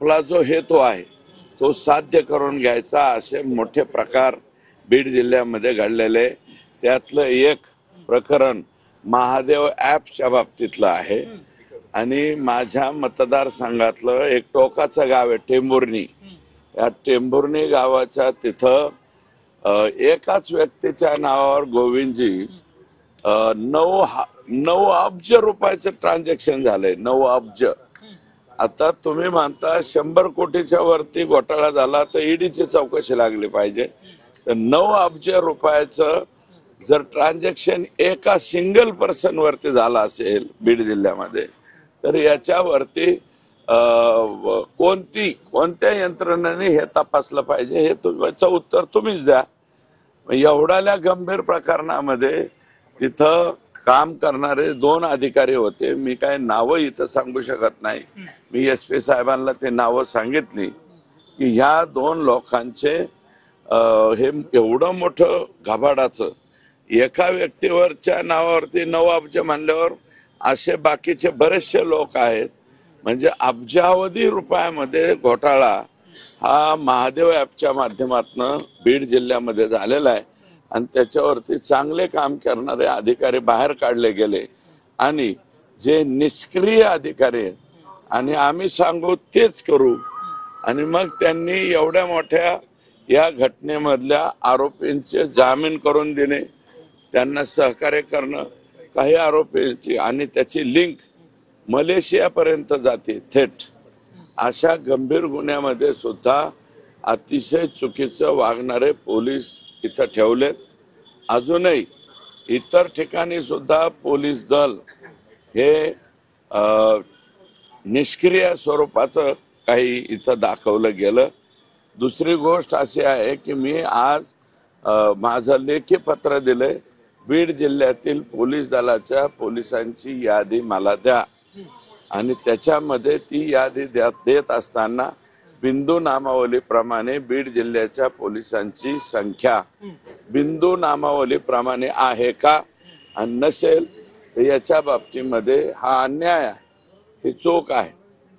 आपला जो हेतू आहे तो साध्य करून घ्यायचा असे मोठे प्रकार बीड जिल्ह्यामध्ये घडलेले। त्यातलं एक प्रकरण महादेव ॲपच्या बाबतीतलं आहे आणि माझ्या मतदारसंघातलं एक टोकाचं गाव आहे टेंभुर्णी। या टेंभुर्णी गावाच्या तिथं एकाच व्यक्तीच्या नावावर गोविंदजी 9 अब्ज रुपयाचं ट्रान्झॅक्शन झालंय। 9 अब्ज। आता तुम्ही म्हणता 100 कोटीच्या वरती घोटाळा झाला तर ईडीची चौकशी लागली पाहिजे। तर 9 अब्ज रुपयाचं जर ट्रान्झॅक्शन एका सिंगल पर्सन वरती झाला असेल बीड जिल्ह्यामध्ये तर याच्यावरती कोणत्या यंत्रणेने हे तपासलं पाहिजे हे तुमचं उत्तर तुम्हीच द्या। एवढ्या गंभीर प्रकरणामध्ये तिथं काम करणारे 2 अधिकारी होते। मी काय नावं इथं सांगू शकत नाही। मी SP साहेबांना ते नावं सांगितली की ह्या 2 लोकांचे हे एवढं मोठं घबाडाचं एका व्यक्तीवरच्या नावावरती 9 अब्ज म्हणल्यावर असे बाकीचे बरेचसे लोक आहेत। म्हणजे अब्जावधी रुपयामध्ये घोटाळा हा महादेव ॲपच्या माध्यमातून बीड जिल्ह्यामध्ये झालेला आहे आणि त्याच्यावरती चांगले काम करणारे अधिकारी बाहेर काढले गेले आणि जे निष्क्रिय अधिकारी आहेत आणि आम्ही सांगू तेच करू आणि मग त्यांनी एवढ्या मोठ्या या घटनेमधल्या आरोपींचे जामीन करून देणे, त्यांना सहकार्य करणं, काही आरोपींची आणि त्याची लिंक मलेशियापर्यंत जाते थेट। अशा गंभीर गुन्ह्यामध्ये सुद्धा अतिशय चुकीचं वागणारे पोलीस इथं ठेवलेत। अजूनही इतर ठिकाणी सुद्धा पोलीस दल हे निष्क्रिय स्वरूपाचं काही इथं दाखवलं गेलं। दुसरी गोष्ट अशी आहे की मी आज माझं लेखी पत्र दिलंय, बीड जिल्ह्यातील पोलीस दलाच्या पोलिसांची यादी मला द्या आणि त्याच्यामध्ये ती यादी देत असताना बिंदू नामावलीप्रमाणे बीड जिल्ह्याच्या पोलिसांची संख्या बिंदू नामावलीप्रमाणे आहे का आणि नसेल तर याच्या बाबतीमध्ये हा अन्याय आहे, ही चूक आहे,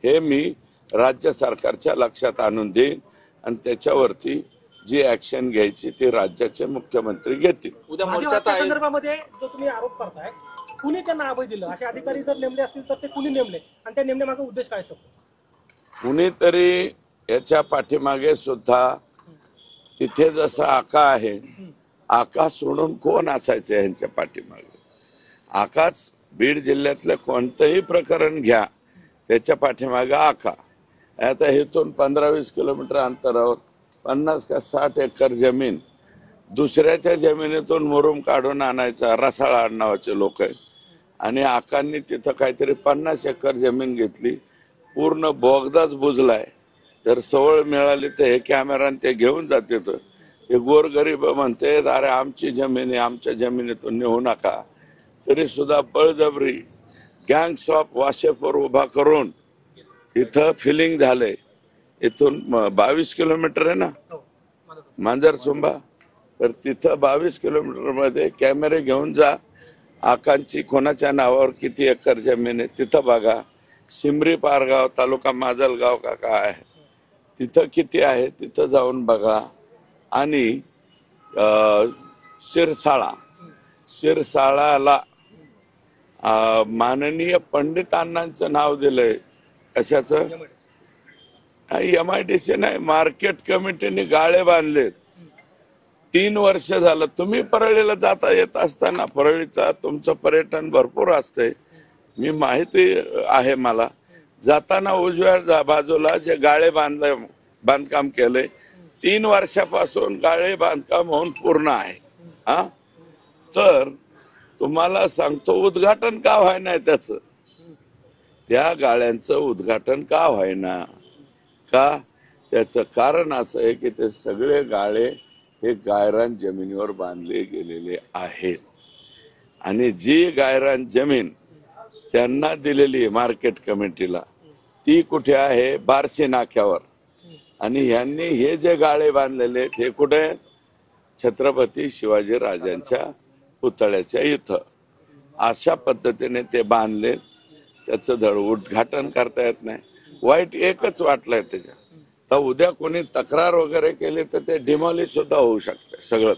हे मी राज्य सरकारच्या लक्षात आणून देईन आणि त्याच्यावरती जी ऍक्शन घ्यायची ती राज्याचे मुख्यमंत्री घेतील। उद्या मोर्चाच्या संदर्भामध्ये जो तुम्ही आरोप करताय कुणी त्यांना अभय दिलं, असे अधिकारी जर नेमले असतील तर ते कुणी नेमले आणि त्या नेमण्यामागे उद्देश काय असतो? कुणीतरी याच्या पाठीमागे सुद्धा तिथे जसं आका आहे, आका सोडून कोण असायचं यांच्या पाठीमागे? आकाच बीड जिल्ह्यातलं कोणतंही प्रकरण घ्या त्याच्या पाठीमागे आका। आता इथून 15-20 किलोमीटर अंतरावर 50 का 60 एकर जमीन दुसऱ्याच्या जमिनीतून मुरुम काढून आणायचा रसाळ नावाचे लोक आहेत आणि आकांनी तिथं काहीतरी 50 एकर जमीन घेतली, पूर्ण बोगदाच बुजलाय। जर सवळ मिळाली तर हे कॅमेराने ते घेऊन जाते तर हे गोरगरीब म्हणते अरे आमची जमीन आहे, आमच्या जमिनीतून नेऊ नका, तरी सुद्धा बळजबरी गँग्स ऑफ वाशेपूर उभा करून इथं फिलिंग झालंय। इथून 22 किलोमीटर आहे ना मांजरसुंबा, तर तिथं 22 किलोमीटर मध्ये कॅमेरे घेऊन जा, आकांची कोणाच्या नावावर किती एकर जमीन आहे तिथं बघा। सिमरी पारगाव तालुका माजलगाव का काय आहे तिथं किती आहे तिथं जाऊन बघा। आणि शिरसाळाला माननीय पंडितांनांचं नाव दिलंय, कशाचं? MIDC नाही, मार्केट कमिटीने गाळे बांधलेत। 3 वर्ष झालं। तुम्ही परळीला जाता येत असताना, परळीचा तुमचं पर्यटन भरपूर असतंय, मी माहिती आहे मला, जाताना उजव्या बाजूला जे गाळे बांधकाम केलंय 3 वर्षापासून गाळे बांधकाम होऊन पूर्ण आहे। हा, तर तुम्हाला सांगतो उद्घाटन का व्हायना त्याचं, त्या गाळ्यांचं उद्घाटन का व्हायना का? त्याचं कारण असं आहे की ते सगळे गाळे हे गायरान जमिनीवर बांधले गेलेले आहेत आणि जी गायरान जमीन त्यांना दिलेली आहे मार्केट कमिटीला ती कुठे आहे? बार्शी नाक्यावर। आणि यांनी हे जे गाळे बांधलेले हे कुठे? छत्रपती शिवाजी राजांच्या पुतळ्याच्या इथं। अशा पद्धतीने ते बांधले, त्याचं धड उद्घाटन करता येत नाही। वाईट एकच वाटलंय त्याच्या. तर उद्या कोणी तक्रार वगैरे केली तर ते डिमॉलिश सुद्धा होऊ शकते सगळं.